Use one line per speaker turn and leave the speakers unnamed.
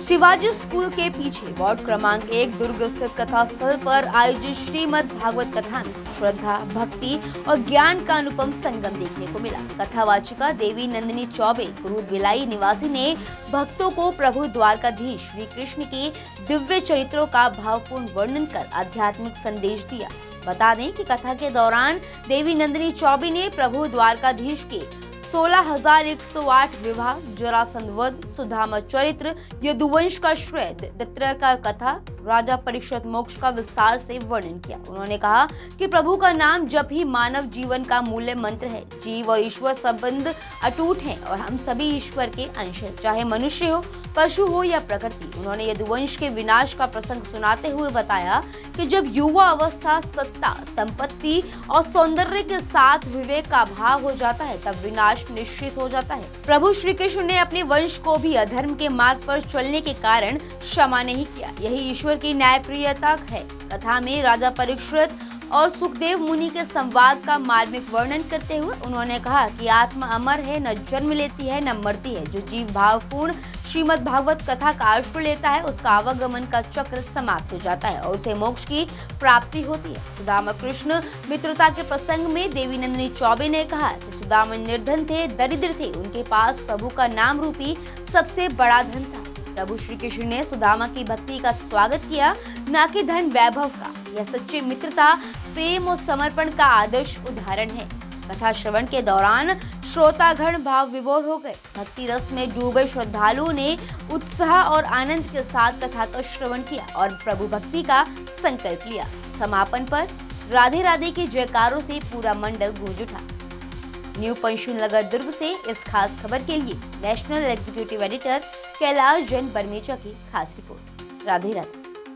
Shivaji school के पीछे ward क्रमांक 1 दुर्ग स्थित कथा स्थल पर आयोजित श्रीमद् भागवत कथा में श्रद्धा, भक्ति और ज्ञान का अनुपम संगम देखने को मिला। कथावाचिका देवी नंदिनी चौबे कुरूद बिलाई निवासी ने भक्तों को प्रभु द्वारकाधीश श्री कृष्ण के दिव्य चरित्रों का भावपूर्ण वर्णन कर आध्यात्मिक संदेश दिया। बता दें कि कथा के दौरान देवी नंदिनी चौबे ने प्रभु द्वारकाधीश के 16,108 विवाह, जरासंध वध, सुदामा चरित्र, यदुवंश का श्रेय, दत्तत्रय का कथा, राजा परीक्षित मोक्ष का विस्तार से वर्णन किया। उन्होंने कहा कि प्रभु का नाम जप ही मानव जीवन का मूल्य मंत्र है। जीव और ईश्वर संबंध अटूट है और हम सभी ईश्वर के अंश हैं, चाहे मनुष्य हो, पशु हो या प्रकृति। उन्होंने यदुवंश के विनाश का प्रसंग सुनाते हुए बताया कि जब युवा अवस्था सत्ता, संपत्ति और सौंदर्य के साथ विवेक का अभाव हो जाता है तब विनाश निश्चित हो जाता है। प्रभु श्री कृष्ण ने अपने वंश को भी अधर्म के मार्ग पर चलने के कारण क्षमा नहीं किया। यही ईश्वर की न्यायप्रियता है। कथा में राजा परीक्षित और सुखदेव मुनि के संवाद का मार्मिक वर्णन करते हुए उन्होंने कहा कि आत्मा अमर है, न जन्म लेती है न मरती है। जो जीव भावपूर्ण श्रीमद् भागवत कथा का आश्रय लेता है उसका आवागमन का चक्र समाप्त हो जाता है और उसे मोक्ष की प्राप्ति होती है। सुदामा कृष्ण मित्रता के प्रसंग में देवी नंदिनी चौबे ने कहा कि सुदामा निर्धन थे, दरिद्र थे, उनके पास प्रभु का नाम रूपी सबसे बड़ा धन था। प्रभु श्री कृष्ण ने सुदामा की भक्ति का स्वागत किया, न कि धन वैभव का। यह सच्ची मित्रता, प्रेम और समर्पण का आदर्श उदाहरण है। कथा श्रवण के दौरान श्रोतागण भाव विभोर हो गए। भक्ति रस में डूबे श्रद्धालुओं ने उत्साह और आनंद के साथ कथा का श्रवण किया और प्रभु भक्ति का संकल्प लिया। समापन पर राधे राधे के जयकारों से पूरा मंडल गूंज उठा। न्यू पंचशील नगर दुर्ग से इस खास खबर के लिए national executive editor Kailash Jain Barmecha की खास रिपोर्ट। राधे राधे।